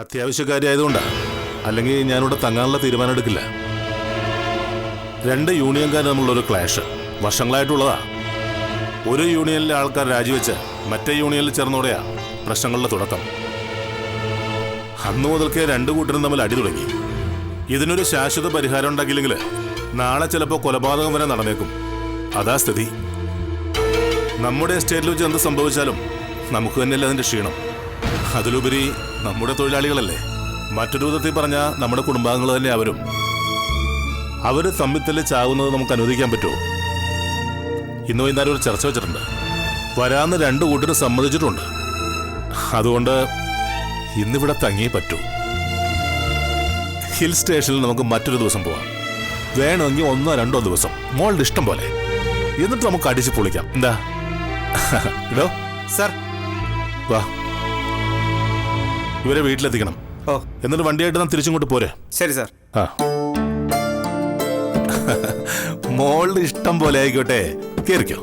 അത്യാവശ്യക്കാരിയായതുകൊണ്ടാണ്, അല്ലെങ്കിൽ ഞാനിവിടെ തങ്ങാനുള്ള തീരുമാനം എടുക്കില്ല. 2 യൂണിയൻകാർ തമ്മിലുള്ളൊരു ക്ലാഷ് വർഷങ്ങളായിട്ടുള്ളതാ. ഒരു യൂണിയനിലെ ആൾക്കാർ രാജിവെച്ച് മറ്റേ യൂണിയനിൽ ചേർന്നോടെയാ പ്രശ്നങ്ങളുടെ തുടക്കം. അന്നു മുതൽക്കേ 2 കൂട്ടരും തമ്മിൽ അടി തുടങ്ങി. ഇതിനൊരു ശാശ്വത പരിഹാരം ഉണ്ടാക്കിയില്ലെങ്കിൽ നാളെ ചിലപ്പോൾ കൊലപാതകം വരെ നടന്നേക്കും. അതാ സ്ഥിതി. നമ്മുടെ എസ്റ്റേറ്റിൽ വെച്ച് എന്ത് സംഭവിച്ചാലും നമുക്ക് തന്നെയല്ല അതിൻ്റെ ക്ഷീണം. അതിലുപരി നമ്മുടെ തൊഴിലാളികളല്ലേ. മറ്റൊരു വിധത്തിൽ പറഞ്ഞാൽ നമ്മുടെ കുടുംബാംഗങ്ങൾ തന്നെ അവര് തമ്മിത്തല്ല് ചാവുന്നത് നമുക്ക് അനുവദിക്കാൻ പറ്റുമോ? ഇന്ന് വൈകുന്നേരം ഒരു ചർച്ച വെച്ചിട്ടുണ്ട്. വരാന്ന് 2 കൂട്ടരും സമ്മതിച്ചിട്ടുണ്ട്. അതുകൊണ്ട് ഇന്നിവിടെ തങ്ങിയേ പറ്റൂ. ഹിൽ സ്റ്റേഷനിൽ നമുക്ക് മറ്റൊരു ദിവസം പോവാം. വേണമെങ്കിൽ 1-2 ദിവസം മോളുടെ ഇഷ്ടം പോലെ. എന്നിട്ട് നമുക്ക് അടിച്ച് പൊളിക്കാം. എന്താ ഇടോ സർ? വാ, ഇവരെ വീട്ടിലെത്തിക്കണം. എന്നിട്ട് വണ്ടിയായിട്ട് നാം തിരിച്ചിങ്ങോട്ട് പോരെ? ശരി സാർ. ആ, മോളുടെ ഇഷ്ടം പോലെ ആയിക്കോട്ടെ. കേറിക്കോ.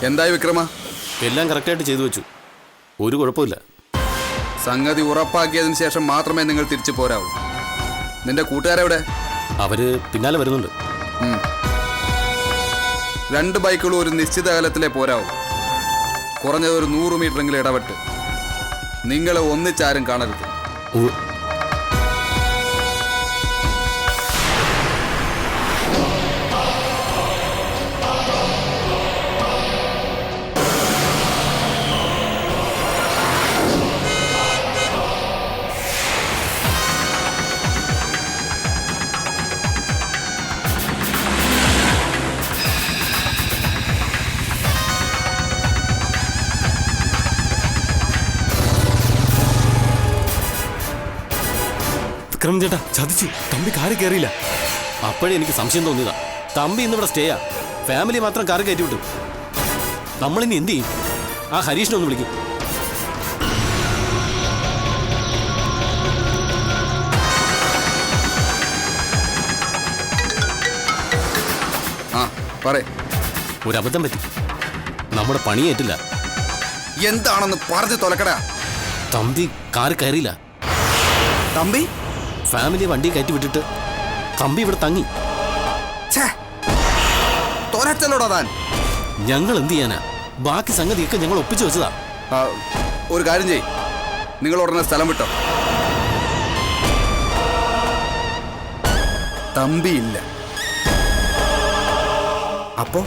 എന്തായി വിക്രമ? എല്ലാം കറക്റ്റായിട്ട് ചെയ്തു വെച്ചു. ഒരു കുഴപ്പമില്ല. സംഗതി ഉറപ്പാക്കിയതിന് ശേഷം മാത്രമേ നിങ്ങൾ തിരിച്ചു പോരാവൂ. നിന്റെ കൂട്ടുകാരെവിടെ? അവര് പിന്നാലെ വരുന്നുണ്ട്. 2 ബൈക്കുകളും ഒരു നിശ്ചിത അകലത്തിലേ പോരാവൂ. കുറഞ്ഞത് ഒരു 100 മീറ്ററെങ്കിലും ഇടപെട്ട്. നിങ്ങളെ ഒന്നിച്ചാരും കാണരുത്. വിക്രം ചേട്ടാ ചതിച്ചു. തമ്പി കാറി കയറിയില്ല. അപ്പോഴേ എനിക്ക് സംശയം തോന്നിയതാ. തമ്പി ഇന്നിവിടെ സ്റ്റേയാ. ഫാമിലി മാത്രം കാറ് കയറ്റി വിട്ടു. നമ്മളിനി എന്ത് ചെയ്യും? ആ ഹരീഷിനെ ഒന്ന് വിളിക്കും. ഒരു അബദ്ധം പറ്റി. നമ്മുടെ പണിയേറ്റില്ല. എന്താണെന്ന് പറഞ്ഞു തൊലക്കടാ. തമ്പി കാറ് കയറിയില്ല. തമ്പി ഫാമിലി വണ്ടി കയറ്റി വിട്ടിട്ട് തമ്പി ഇവിടെ തങ്ങി. തോരച്ചല്ലോടാ താൻ. ഞങ്ങൾ എന്ത് ചെയ്യാനാ? ബാക്കി സംഗതിയൊക്കെ ഞങ്ങൾ ഒപ്പിച്ചു വെച്ചതാ. ഒരു കാര്യം ചെയ്യ്, നിങ്ങൾ ഉടനെ സ്ഥലം വിട്ടോ. തമ്പിയില്ല. അപ്പോ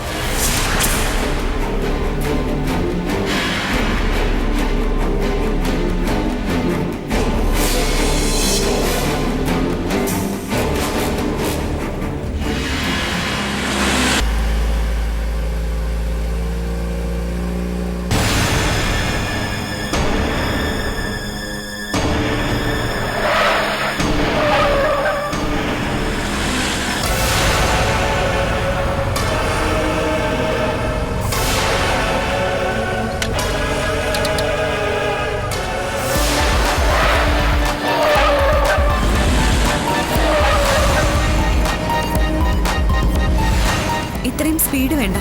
ഇത്രയും സ്പീഡ് വേണ്ട.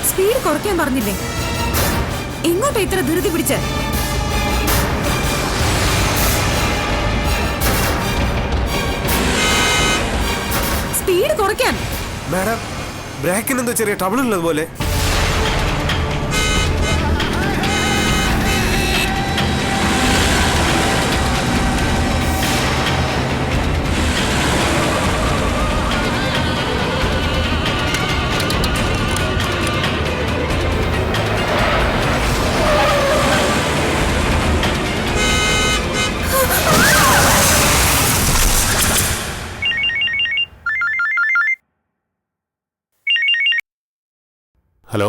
സ്പീഡ് കുറയ്ക്കാൻ പറഞ്ഞില്ലേ? എങ്ങോട്ടാ ഇത്ര ധൃതി പിടിച്ച? സ്പീഡ് കുറയ്ക്കാൻ. മാഡം, ബ്രേക്കിനെന്തോ ചെറിയ ട്രബിൾ ഉള്ളതുപോലെ. ഹലോ,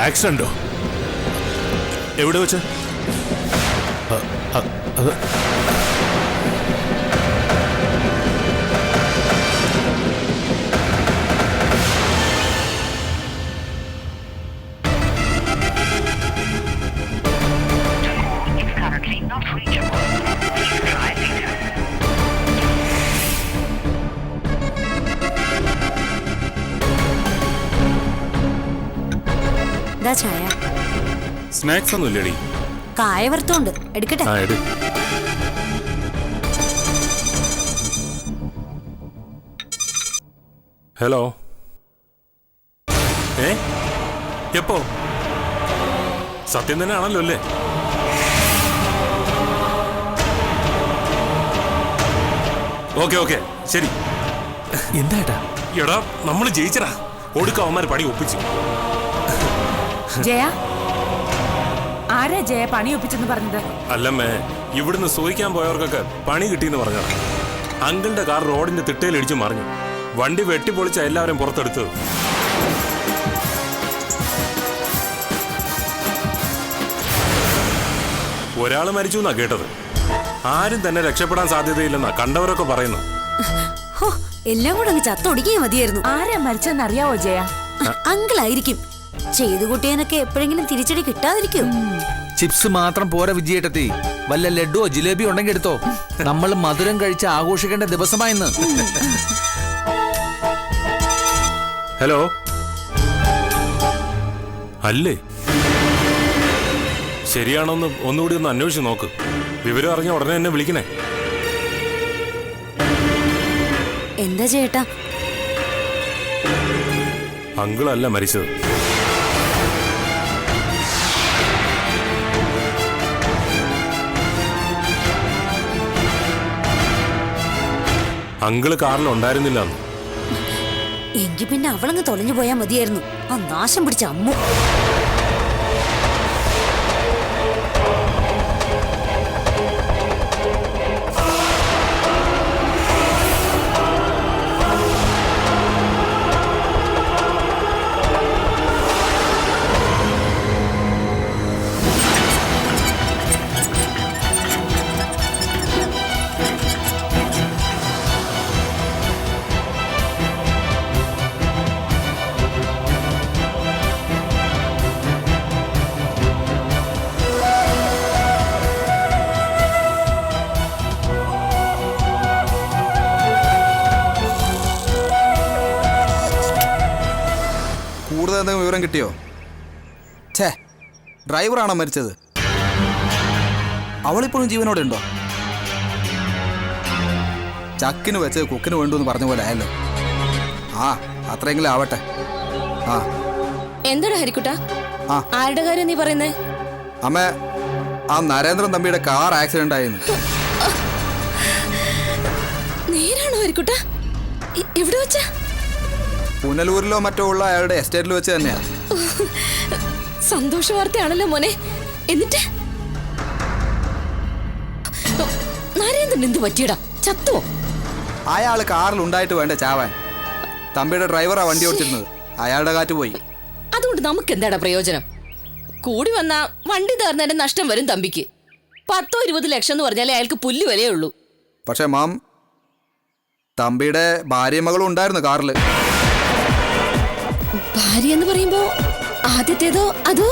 ആക്സിഡന്റോ? എവിടെ വെച്ച്? അത് currently not reachable. Please try later. ദാ ചായ. സ്നാക്സ് ഒന്നും ഇല്ലടി. കായ വറുത്തോണ്ട് എടുക്കട്ടെ? ആ, എട്. ഹലോ, എപ്പോ? സത്യം തന്നെ ആണല്ലോ അല്ലേ? ഓക്കെ ശരി. എന്താ? എടാ, നമ്മൾ ജയിച്ചടാ. ഒടുക്ക അവന്മാർ പണി ഒപ്പിച്ചു. ജയ, ആരാ ജയ പണി ഒപ്പിച്ചെന്ന് പറഞ്ഞത്? അല്ലമ്മേ, ഇവിടുന്ന് സൂഹിക്കാൻ പോയവർക്കൊക്കെ പണി കിട്ടിയെന്ന് പറഞ്ഞതാ. അങ്കിളുടെ കാർ റോഡിന്റെ തിട്ടയിലിടിച്ചു മറിഞ്ഞു. വണ്ടി വെട്ടിപ്പൊളിച്ച എല്ലാവരും പുറത്തെടുത്തത്. ഒരാൾ മരിച്ചു എന്നാ കേട്ടത്. ആരും തന്നെ രക്ഷപ്പെടാൻ സാധ്യതയില്ലെന്നാ കണ്ടവരൊക്കെ പറയുന്നു. ഹോ, എല്ലാം കൂടെ അങ്ങ് ചത്തൊടിക്കുക മതിയായിരുന്നു. ആരാ മരിച്ചെന്ന് അറിയാവോ ജയ? അങ്കിളായിരിക്കും. ചെയ്തു കൂട്ടിയനൊക്കെ എപ്പോഴെങ്കിലും തിരിച്ചടി കിട്ടാതിരിക്കും. ചിപ്സ് മാത്രം പോരാ വിജയേട്ടത്തി, വല്ല ലഡുവോ ജിലേബിയോ ഉണ്ടെങ്കിൽ എടുത്തോ. നമ്മൾ മധുരം കഴിച്ച് ആഘോഷിക്കേണ്ട ദിവസമായിന്ന്. ഹലോ, അല്ലേ? ശരിയാണോന്ന് ഒന്നുകൂടി ഒന്ന് അന്വേഷിച്ച് നോക്ക്. വിവരം അറിഞ്ഞ ഉടനെ എന്നെ വിളിക്കണേ. എന്താ ചേട്ടാ? അങ്കിളല്ല മരിച്ചത്. അങ്കിള് കാറിൽ ഉണ്ടായിരുന്നില്ല. എങ്കി പിന്നെ അവളങ്ങ് തൊലഞ്ഞു പോയാ മതിയായിരുന്നു. ആ നാശം പിടിച്ച അമ്മു. കൂടുതൽ എന്തെങ്കിലും വിവരം കിട്ടിയോ? ഛേ, ഡ്രൈവറാണോ മരിച്ചത്? അവളിപ്പോഴും ജീവനോടെ ഉണ്ടോ? ചക്കിന് വെച്ച് കുക്കിന് വേണ്ടു എന്ന് പറഞ്ഞ പോലെ ആയല്ലോ. ആ, അത്രയെങ്കിലും ആവട്ടെ. ആ, എന്താടാ ഹരിക്കുട്ട? ആ. ആരുടെ കാര്യം നീ പറയുന്നേ? അമ്മ, ആ നരേന്ദ്രൻ തമ്പിയുടെ കാർ ആക്സിഡന്റ് ആയിരുന്നു. നേരാണോ ഹരിക്കുട്ട? എവിടെ വെച്ചാ? പുനലൂരിലോ മറ്റോ ഉള്ള അയാളുടെ എസ്റ്റേറ്റിൽ വെച്ച് തന്നെയാണ്. സന്തോഷ വാർത്തയാണല്ലോ മോനെ. എന്നിട്ട് നരേന്ദ്രൻ എന്ത് പറ്റിയടാ? ചത്തുവോ? അയാൾ കാറിൽ ഉണ്ടായിട്ട് വേണ്ട ചാവാൻ. തമ്പിയുടെ ഡ്രൈവറാ വണ്ടി ഓടിച്ചിരുന്നത്. അയാളുടെ കാറ്റ് പോയി. അതുകൊണ്ട് നമുക്ക് എന്താടാ പ്രയോജനം? കൂടി വന്നാ വണ്ടി തീർന്നതിന്റെ നഷ്ടം വരും തമ്പിക്ക്. 10-20 ലക്ഷം എന്ന് പറഞ്ഞാലേ അയാൾക്ക് പുല്ല് വിലയേ ഉള്ളൂ. പക്ഷെ മാം, തമ്പിയുടെ ഭാര്യയും മകളും ഉണ്ടായിരുന്നു കാറിൽ. ഭാര്യ എന്ന് പറയുമ്പോ ആദ്യത്തേതോ അതോ?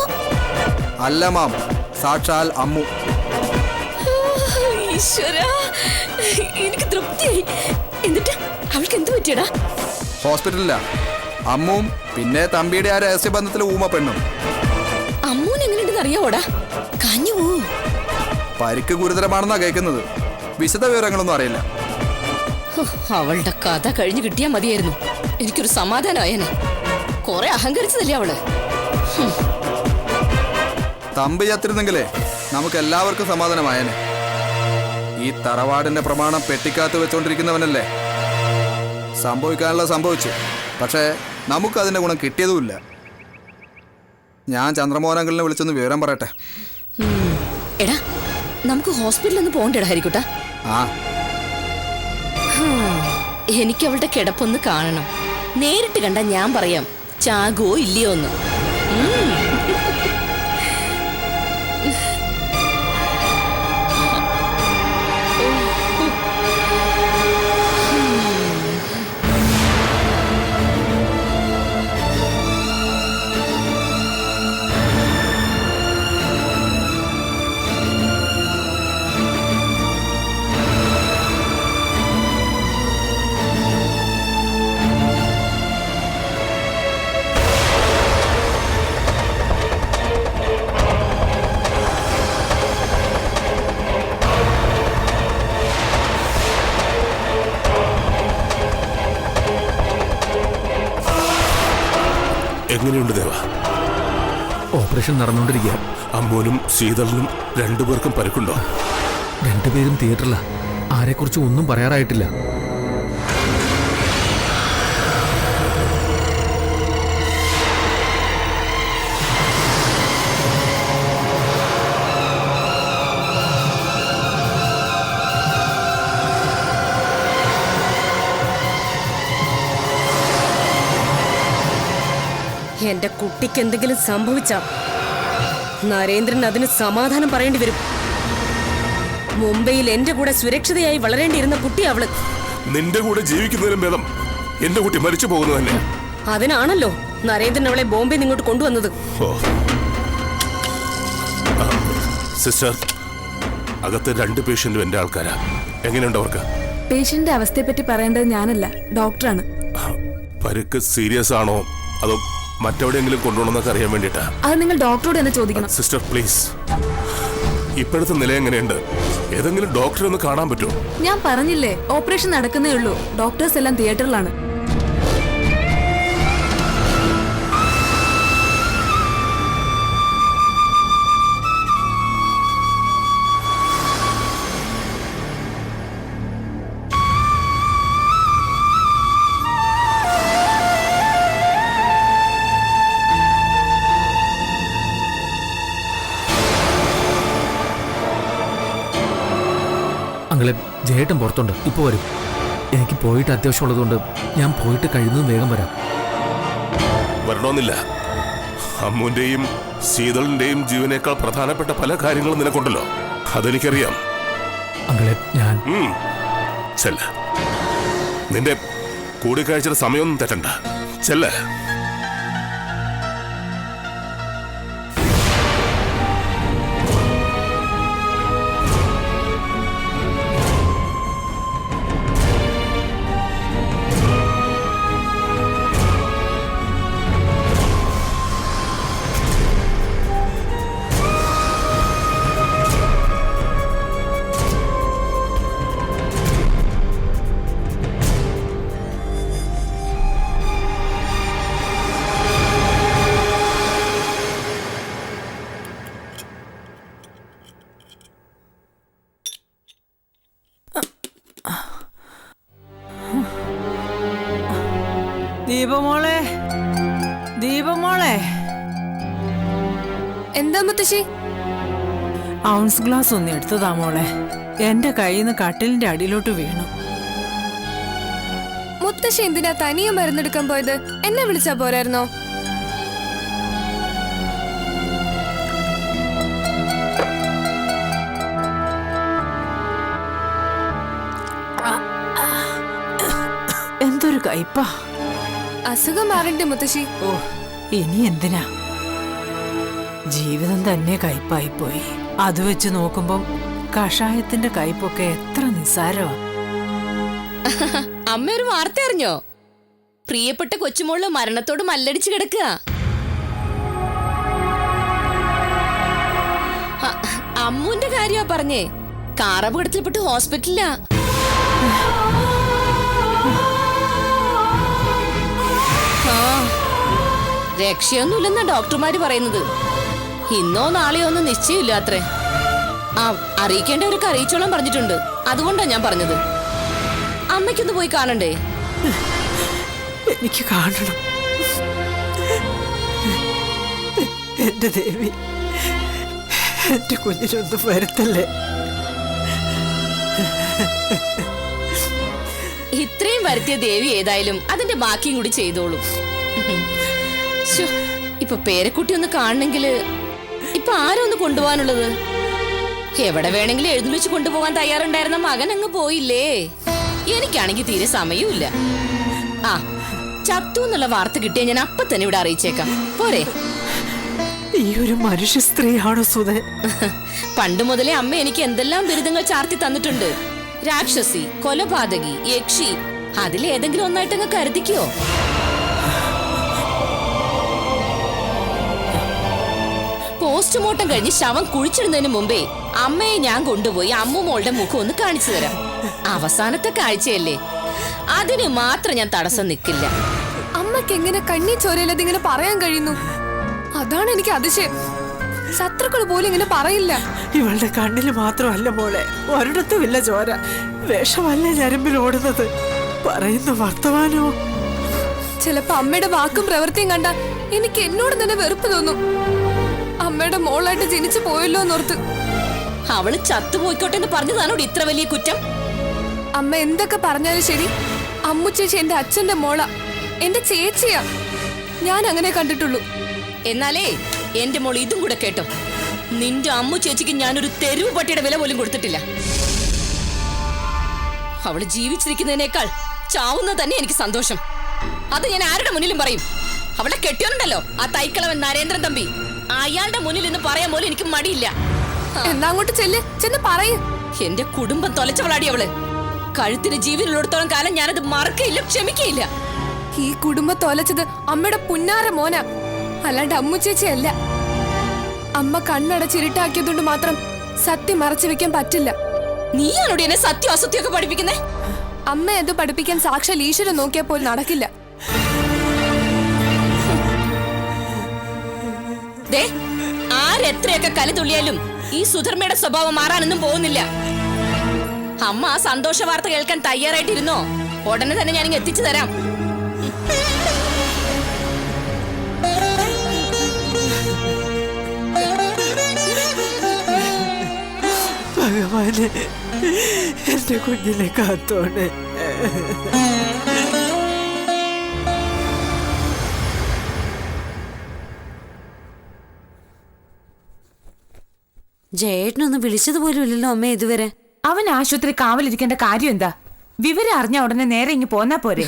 അല്ല മാം, സാക്ഷാൽ അമ്മു. ഈശ്വരാ, എനിക്ക് തൃപ്തിയായി. എന്നിട്ട് അവൾക്ക് എന്ത് പറ്റിയടാ? ഹോസ്പിറ്റലിലാ. അമ്മുവും പിന്നെ തമ്പിയുടെ ആ രഹസ്യബന്ധത്തിലെ ഊമ പെണ്ണും. അമ്മൂന് എങ്ങനെയുണ്ടെന്ന് അറിയാവോടാ? കാഞ്ഞു പോവോ? പരിക്ക് ഗുരുതരമാണെന്നാ കേൾക്കുന്നത്. വിശദ വിവരങ്ങളൊന്നും അറിയില്ല. അവളുടെ കഥ കഴിഞ്ഞു കിട്ടിയാ മതിയായിരുന്നു. എനിക്കൊരു സമാധാനമായേനെ. കുറെ അഹങ്കരിച്ചതല്ലേ അവള്. തമ്പി ചത്തിരുന്നെങ്കിലേ നമുക്ക് എല്ലാവർക്കും സമാധാനമായേനെ. ഈ തറവാടിന്റെ പ്രമാണം പെട്ടിക്കാത്ത് വെച്ചോണ്ടിരിക്കുന്നവനല്ലേ. സംഭവിക്കാനുള്ള സംഭവിച്ചു. പക്ഷേ നമുക്കതിൻ്റെ ഗുണം കിട്ടിയതുമില്ല. ഞാൻ ചന്ദ്രമോഹനങ്കിളിനെ വിളിച്ചൊന്ന് വിവരം പറയട്ടെ. എടാ, നമുക്ക് ഹോസ്പിറ്റലിൽ ഒന്ന് പോകണ്ടേടാ ഹരിക്കുട്ട? ആ, എനിക്ക് അവളുടെ കിടപ്പൊന്ന് കാണണം. നേരിട്ട് കണ്ടാ ഞാൻ പറയാം ചാകുവോ ഇല്ലയോ എന്ന്. എങ്ങനെയുണ്ട് ദേവ? ഓപ്പറേഷൻ നടന്നുകൊണ്ടിരിക്കുക. അമ്മൂനും ശീതളിനും രണ്ടുപേർക്കും പരുക്കുണ്ടോ? രണ്ടുപേരും തിയേറ്ററിലാ. ആരെക്കുറിച്ച് ഒന്നും പറയാറായിട്ടില്ല. എന്റെ കുട്ടിക്ക് എന്തെങ്കിലും സംഭവിച്ച നരേന്ദ്രൻ അതിന് സമാധാനം പറയേണ്ടി വരും. മുംബൈയിൽ എന്റെ കൂടെ സുരക്ഷിതയായി വളരേണ്ടിയിരുന്ന കുട്ടി അവള്. നിന്റെ കൂടെ ജീവിക്കുന്നതിനും ഭേദം എന്റെ കുട്ടി മരിച്ചു പോകുന്നു തന്നെ. അതിനാണല്ലോ നരേന്ദ്രൻ അവളെ ബോംബെ ഇങ്ങോട്ട് കൊണ്ടുവന്നത്. സിസ്റ്റർ, അകത്ത് 2 പേഷ്യന്റും എന്റെ ആൾക്കാരാ. എങ്ങനെയുണ്ട് അവർക്ക്? പേഷ്യന്റെ അവസ്ഥയെപ്പറ്റി പറയേണ്ടത് ഞാനല്ല, ഡോക്ടറാണ്. പരുക്ക് സീരിയസ് ആണോ അതോ മറ്റെവിടെയെങ്കിലും കൊണ്ടുപോകണമെന്നൊക്കെ അറിയാൻ വേണ്ടിട്ടാ. അത് നിങ്ങൾ ഡോക്ടറോട് തന്നെ ചോദിക്കണം. സിസ്റ്റർ പ്ലീസ്, ഇപ്പോഴത്തെ നില എങ്ങനെയുണ്ട്? ഏതെങ്കിലും ഡോക്ടറെ ഒന്ന് കാണാൻ പറ്റുമോ? ഞാൻ പറഞ്ഞില്ലേ, ഓപ്പറേഷൻ നടക്കുന്നേ ഉള്ളൂ. ഡോക്ടേഴ്സ് എല്ലാം തിയേറ്ററിലാണ്. അങ്ങളെ, ജയേട്ടൻ പുറത്തുണ്ട്, ഇപ്പോൾ വരും. എനിക്ക് പോയിട്ട് അത്യാവശ്യമുള്ളതുകൊണ്ട് ഞാൻ പോയിട്ട് കഴിയുന്നതും വേഗം വരാം. വരണമെന്നില്ല. അമ്മുവിന്റെയും ശീതളിന്റെയും ജീവനേക്കാൾ പ്രധാനപ്പെട്ട പല കാര്യങ്ങളും നിനക്കുണ്ടല്ലോ, അതെനിക്കറിയാം. അങ്ങളെ, ഞാൻ ചെല്ല. നിന്റെ കൂടിക്കാഴ്ചയുടെ സമയമൊന്നും തെറ്റണ്ട. ചെല്ല. ദീപമോളെ, ദീപമോളെ. എന്താ മുത്തശ്ശി? ഔൺസ് ഗ്ലാസ് ഒന്ന് എടുത്തതാ മോളെ. എന്റെ കയ്യിൽ നിന്ന് കട്ടിലിന്റെ അടിയിലോട്ട് വീണു. മുത്തശ്ശി എന്തിനാ തനിയെ മരുന്നെടുക്കാൻ പോയത്? എന്നെ വിളിച്ചാ പോരായിരുന്നോ? എന്തൊരു കയ്പാ. അസുഖം മാറണ്ടേ മുത്തശ്ശി? ഓ, ഇനി എന്തിനാ? ജീവിതം തന്നെ കയ്പായിപ്പോയി. അത് വെച്ച് നോക്കുമ്പം കഷായത്തിന്റെ കയ്പൊക്കെ എത്ര നിസ്സാരമാ. അമ്മ ഒരു വാർത്ത അറിഞ്ഞോ? പ്രിയപ്പെട്ട കൊച്ചുമോള് മരണത്തോട് മല്ലടിച്ച് കിടക്കുക. അമ്മുവിന്റെ കാര്യമാ പറഞ്ഞേ. കാറപകടത്തിൽപ്പെട്ട് ഹോസ്പിറ്റലിലാ. രക്ഷയൊന്നുമില്ലെന്നാ ഡോക്ടർമാര് പറയുന്നത്. ഇന്നോ നാളെയോ ഒന്നും നിശ്ചയമില്ല അത്രേ. അറിയിക്കേണ്ടവരൊക്കെ അറിയിച്ചോളാൻ പറഞ്ഞിട്ടുണ്ട്. അതുകൊണ്ടാ ഞാൻ പറഞ്ഞത്. അമ്മയ്ക്കൊന്ന് പോയി കാണണ്ടേ? എനിക്ക് കാണണം. എന്റെ ദേവി, എന്റെ കുഞ്ഞിനൊന്നും വരുത്തല്ലേ. ഇത്രയും വരുത്തിയ ദേവി ഏതായാലും അതിന്റെ ബാക്കിയും കൂടി ചെയ്തോളും. ശ്ശോ, ഇപ്പൊ പേരക്കുട്ടി ഒന്ന് കാണണമെങ്കില് ഇപ്പൊ ആരോ ഒന്ന് കൊണ്ടുപോകാനുള്ളത്? എവിടെ വേണമെങ്കിലും എഴുന്നള്ളിച്ച് കൊണ്ടുപോകാൻ തയ്യാറുണ്ടായിരുന്ന മകൻ അങ്ങ് പോയില്ലേ. എനിക്കാണെങ്കിൽ തീരെ സമയമില്ല. ആ, ചത്തു എന്നുള്ള വാർത്ത കിട്ടിയ ഞാൻ അപ്പൊ തന്നെ ഇവിടെ അറിയിച്ചേക്കാം. പോരെ? ഈ ഒരു മനുഷ്യ സ്ത്രീയാണോ സുധേ? പണ്ട് മുതലേ അമ്മ എനിക്ക് എന്തെല്ലാം ബിരുദങ്ങൾ ചാർത്തി തന്നിട്ടുണ്ട്. രാക്ഷസി, കൊലപാതകി, യക്ഷി, അതിലേതെങ്കിലും ഒന്നായിട്ടങ്ങ് കരുതിക്കോ. പോസ്റ്റ്മോർട്ടം കഴിഞ്ഞ് ശവം കുഴിച്ചിടുന്നതിന് മുമ്പേ അമ്മയെ ഞാൻ കൊണ്ടുപോയി അമ്മുമോളുടെ മുഖം ഒന്ന് കാണിച്ചു തരാം. അവസാനത്തെ കാഴ്ചയല്ലേ, അതിന് മാത്രം ഞാൻ തടസ്സം നിൽക്കില്ല. അമ്മക്ക് എങ്ങനെ കണ്ണി ചോരയില്ലത് ഇങ്ങനെ പറയാൻ കഴിയുന്നു? അതാണ് എനിക്ക് അതിശയം. ശത്രുക്കൾ പോലും ഇങ്ങനെ പറയില്ല. ഇവളുടെ കണ്ണില് മാത്രമല്ല മോളെ, ഒരിടത്തുമില്ല ചോര. വിഷമല്ല ഞരമ്പിൽ ഓടുന്നത്. പറയുന്ന വർത്തമാനവും. ചിലപ്പോ അമ്മയുടെ വാക്കും പ്രവൃത്തിയും കണ്ട എനിക്ക് എന്നോട് തന്നെ വെറുപ്പ് തോന്നും. അമ്മയുടെ മോളായിട്ട് ജനിച്ചു പോയല്ലോ എന്നോർത്ത്. അവള് ചത്തുപോയിക്കോട്ടെ എന്ന് പറഞ്ഞതാണോ ഇത്ര വലിയ കുറ്റം? അമ്മ എന്തൊക്കെ പറഞ്ഞാലും ശരി, അമ്മു ചേച്ചി എന്റെ അച്ഛന്റെ മോള, എന്റെ ചേച്ചിയാ. ഞാൻ അങ്ങനെ കണ്ടിട്ടുള്ളൂ. എന്നാലേ എന്റെ മോൾ ഇതും കൂടെ കേട്ടോ. നിന്റെ അമ്മു ചേച്ചിക്ക് ഞാനൊരു തെരുവ് പട്ടിയുടെ വില പോലും കൊടുത്തിട്ടില്ല. അവള് ജീവിച്ചിരിക്കുന്നതിനേക്കാൾ ചാവുന്നത് തന്നെ എനിക്ക് സന്തോഷം. അത് ഞാൻ ആരുടെ മുന്നിലും പറയും. അവളെ കെട്ടിയോണ്ടല്ലോ ആ തൈക്കളവൻ നരേന്ദ്രൻ തമ്പി, അയാളുടെ മുന്നിൽ നിന്ന് പറയാൻ പോലും എനിക്ക് മടിയില്ല. എന്നാ അങ്ങോട്ട് ചെന്ന് പറയും. എന്റെ കുടുംബം തൊലച്ചവളാടി അവള്. കഴുത്തിന് ജീവനുള്ളിടത്തോളം കാലം ഞാനത് മറക്കയില്ല, ക്ഷമിക്കയില്ല. ഈ കുടുംബം തൊലച്ചത് അമ്മയുടെ പുന്നാര മോന, അല്ലാണ്ട് അമ്മു ചേച്ചിയല്ല. അമ്മ കണ്ണടച്ചിരുട്ടാക്കിയതുകൊണ്ട് മാത്രം സത്യം മറച്ചു വെക്കാൻ പറ്റില്ല. നീയാണോടി എന്നെ സത്യം അസത്യമൊക്കെ പഠിപ്പിക്കുന്നേ? അമ്മ അത് പഠിപ്പിക്കാൻ സാക്ഷാൽ ഈശ്വരൻ നോക്കിയാൽ പോലും നടക്കില്ല. ആരെത്രയൊക്കെ കലിതുള്ളിയാലും ഈ സുധർമ്മയുടെ സ്വഭാവം മാറാനൊന്നും പോകുന്നില്ല. അമ്മ ആ സന്തോഷ വാർത്ത കേൾക്കാൻ തയ്യാറായിട്ടിരുന്നോ? ഉടനെ തന്നെ ഞാനിങ്ങ് എത്തിച്ചു തരാം. ഭഗവാനെ, എന്റെ കുഞ്ഞിനെ കാത്തോണേ. ജയേട്ടനൊന്നും വിളിച്ചതുപോലും ഇല്ലല്ലോ അമ്മ ഇതുവരെ. അവൻ ആശുപത്രി കാവലിരിക്കേണ്ട കാര്യം എന്താ? വിവരം അറിഞ്ഞ ഉടനെ നേരെ ഇങ്ങ് പോന്നാ പോരെ?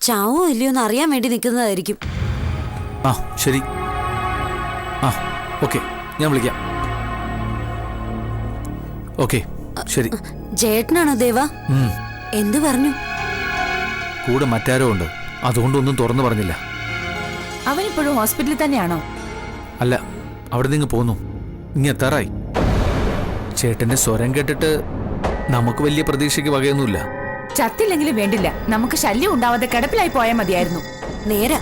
ചാവോ ഇല്ലയോന്ന് അറിയാൻ വേണ്ടി നിൽക്കുന്നതായിരിക്കും. ആ ശരി, ആ ഓക്കെ, ഞാൻ വിളിക്കാം. ഓക്കെ ശരി. ജയേട്ടനാണോ ദേവ? എന്ത് പറഞ്ഞു? കൂടെ മറ്റാരോ ഉണ്ട്, അതുകൊണ്ടൊന്നും തുറന്നു പറഞ്ഞില്ല. അവനിപ്പോഴും ഹോസ്പിറ്റലിൽ തന്നെയാണോ? അല്ല, അവിടെ നിന്ന് പോന്നു. ഇനി എത്താറായി. ചേട്ടന്റെ സ്വരം കേട്ടിട്ട് നമുക്ക് വലിയ പ്രതീക്ഷയ്ക്ക് വകയൊന്നുമില്ല. ചത്തില്ലെങ്കിലും വേണ്ടില്ല, നമുക്ക് ശല്യം ഉണ്ടാവാതെ കിടപ്പിലായി പോയാൽ മതിയായിരുന്നു. നേരെ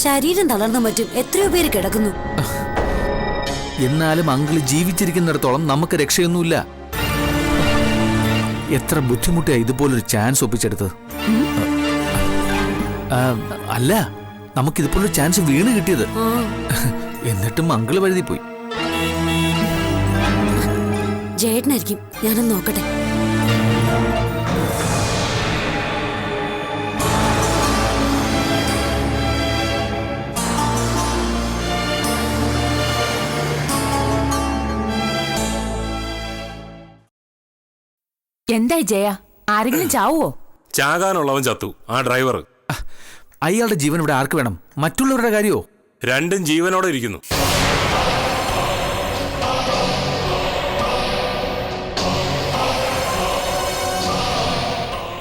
ശരീരം തളർന്നു പറ്റും, എത്രയോ പേര് കിടക്കുന്നു. എന്നാലും അങ്കിള് ജീവിച്ചിരിക്കുന്നിടത്തോളം നമുക്ക് രക്ഷയൊന്നുമില്ല. എത്ര ബുദ്ധിമുട്ടിയാ ഇതുപോലൊരു ചാൻസ് ഒപ്പിച്ചെടുത്തത്. അല്ല, നമുക്കിതുപോലൊരു ചാൻസ് വീണ് കിട്ടിയത്. എന്നിട്ടും അങ്കിള് വഴുതി പോയി. ജയേട്ടനായിരിക്കും, ഞാനൊന്ന് നോക്കട്ടെ. എന്തായി ജയ, ആരെങ്കിലും ചാവോ? ചാകാനുള്ളവൻ ചത്തു, ആ ഡ്രൈവർ. അയാളുടെ ജീവൻ ഇവിടെ ആർക്ക് വേണം? മറ്റുള്ളവരുടെ കാര്യമോ? രണ്ടും ജീവനോടെ ഇരിക്കുന്നു.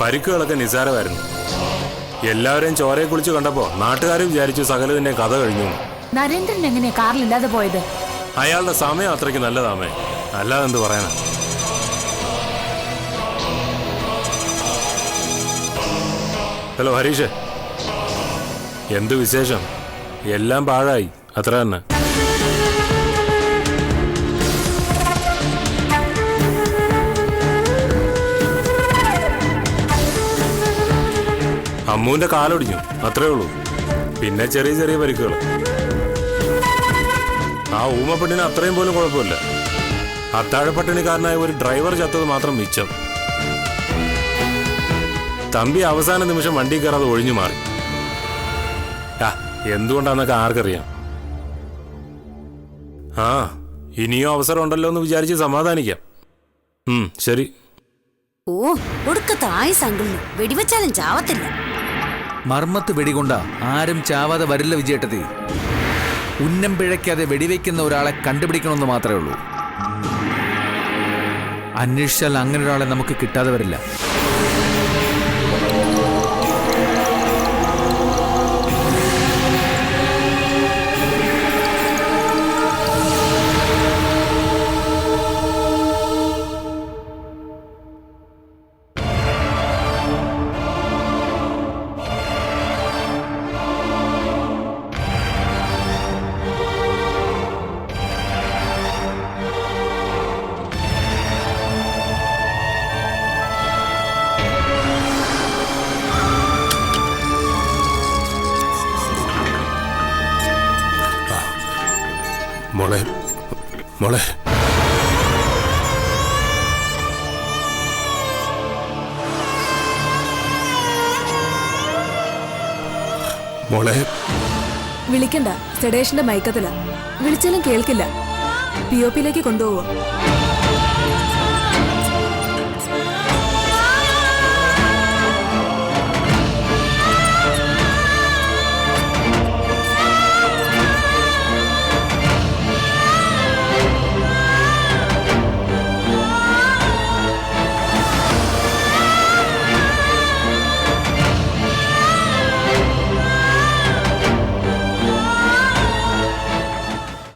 പരിക്കുകളൊക്കെ നിസാരമായിരുന്നു. എല്ലാവരെയും ചോരയെ കുളിച്ച് കണ്ടപ്പോ നാട്ടുകാർ വിചാരിച്ചു സകലതിന്റെ കഥ കഴിഞ്ഞു. നരേന്ദ്രൻ എങ്ങനെയാ കാറിലില്ലാതെ പോയത്? അയാളുടെ സമയം അത്രയ്ക്ക് നല്ലതാമേ, അല്ലാതെ എന്ത് പറയാനാ. ഹലോ ഹരീഷ്, എന്ത് വിശേഷം? എല്ലാം പാഴായി, അത്ര തന്നെ. അമ്മുവിന്റെ കാലൊടിഞ്ഞു, അത്രേ ഉള്ളൂ. പിന്നെ ചെറിയ ചെറിയ പരിക്കുകൾ. ആ ഊമപ്പെട്ടിന് അത്രയും പോലും കുഴപ്പമില്ല. അത്താഴപ്പട്ടിണിക്കാരനായ ഒരു ഡ്രൈവർ ചത്തത് മാത്രം മിച്ചം. തമ്പി അവസാന നിമിഷം വണ്ടി കയറാതെ ഒഴിഞ്ഞു മാറി. എന്തുകൊണ്ടാന്നൊക്കെ ആർക്കറിയാം. ആ ഇനിയും അവസരം ഉണ്ടല്ലോ എന്ന് വിചാരിച്ച് സമാധാനിക്കാം. ശരി. ഓ ഒടുക്കത്തെ ആയുസ് അങ്കിളിന് വെടിവെച്ചാലും ചാവത്തില്ല. മർമ്മത്ത് വെടികൊണ്ട ആരും ചാവാതെ വരില്ല വിജയേട്ടത്തി. ഉന്നം പിഴയ്ക്കാതെ വെടിവെക്കുന്ന ഒരാളെ കണ്ടുപിടിക്കണമെന്ന് മാത്രമേ ഉള്ളൂ. അന്വേഷിച്ചാൽ അങ്ങനെ ഒരാളെ നമുക്ക് കിട്ടാതെ വരില്ല. മോളെ മോളെ മോളെ വിളിക്കണ്ട, സെഡേഷന്റെ മയക്കത്തില. വിളിച്ചാലും കേൾക്കില്ല. POPയിലേക്ക് കൊണ്ടുപോവോ?